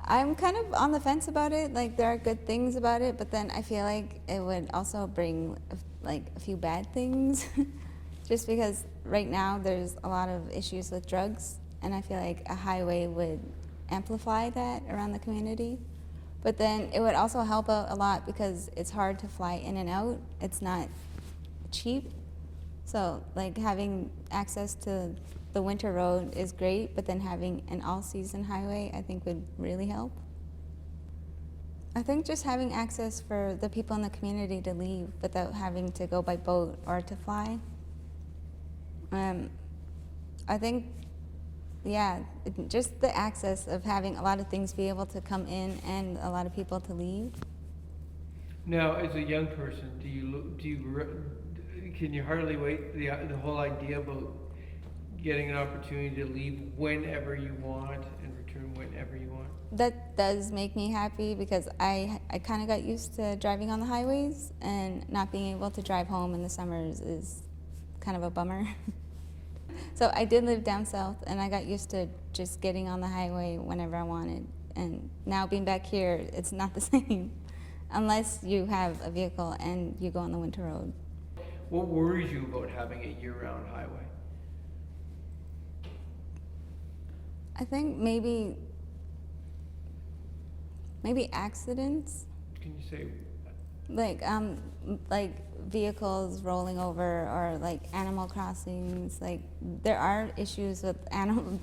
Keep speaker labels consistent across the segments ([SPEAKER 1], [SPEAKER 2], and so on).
[SPEAKER 1] I'm kind of on the fence about it. Like, there are good things about it, but then I feel like it would also bring like a few bad things. Just because right now there's a lot of issues with drugs, and I feel like a highway would amplify that around the community. But then it would also help out a lot because it's hard to fly in and out. It's not cheap. So like having access to the winter road is great, but then having an all-season highway I think would really help. I think just having access for the people in the community to leave without having to go by boat or to fly. I think, yeah, just the access of having a lot of things be able to come in and a lot of people to leave.
[SPEAKER 2] Now, as a young person, can you hardly wait the whole idea about getting an opportunity to leave whenever you want and return whenever you want?
[SPEAKER 1] That does make me happy because I kind of got used to driving on the highways, and not being able to drive home in the summers is kind of a bummer. So I did live down south, and I got used to just getting on the highway whenever I wanted. And now being back here, it's not the same unless you have a vehicle and you go on the winter road.
[SPEAKER 2] What worries you about having a year-round highway?
[SPEAKER 1] I think maybe accidents,
[SPEAKER 2] Can you say?
[SPEAKER 1] like vehicles rolling over, or like animal crossings. Like, there are issues with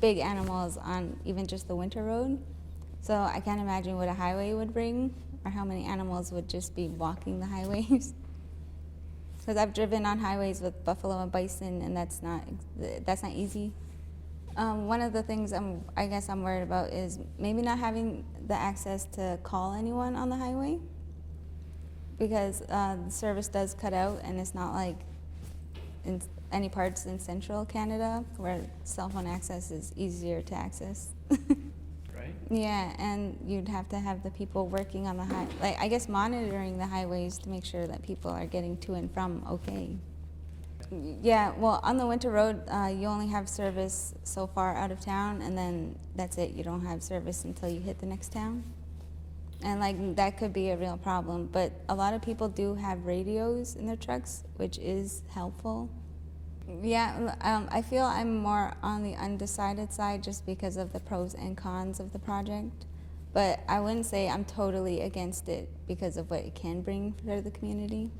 [SPEAKER 1] big animals on even just the winter road. So I can't imagine what a highway would bring, or how many animals would just be walking the highways. Because I've driven on highways with buffalo and bison, and that's not easy. One of the things I guess I'm worried about is maybe not having the access to call anyone on the highway, because the service does cut out, and it's not like in any parts in central Canada where cell phone access is easier to access.
[SPEAKER 2] Right?
[SPEAKER 1] Yeah, and you'd have to have the people working on the I guess monitoring the highways to make sure that people are getting to and from okay. Yeah, well, on the winter road, you only have service so far out of town, and then that's it. You don't have service until you hit the next town. And like, that could be a real problem, but a lot of people do have radios in their trucks, which is helpful. Yeah, I feel I'm more on the undecided side just because of the pros and cons of the project, but I wouldn't say I'm totally against it because of what it can bring for the community.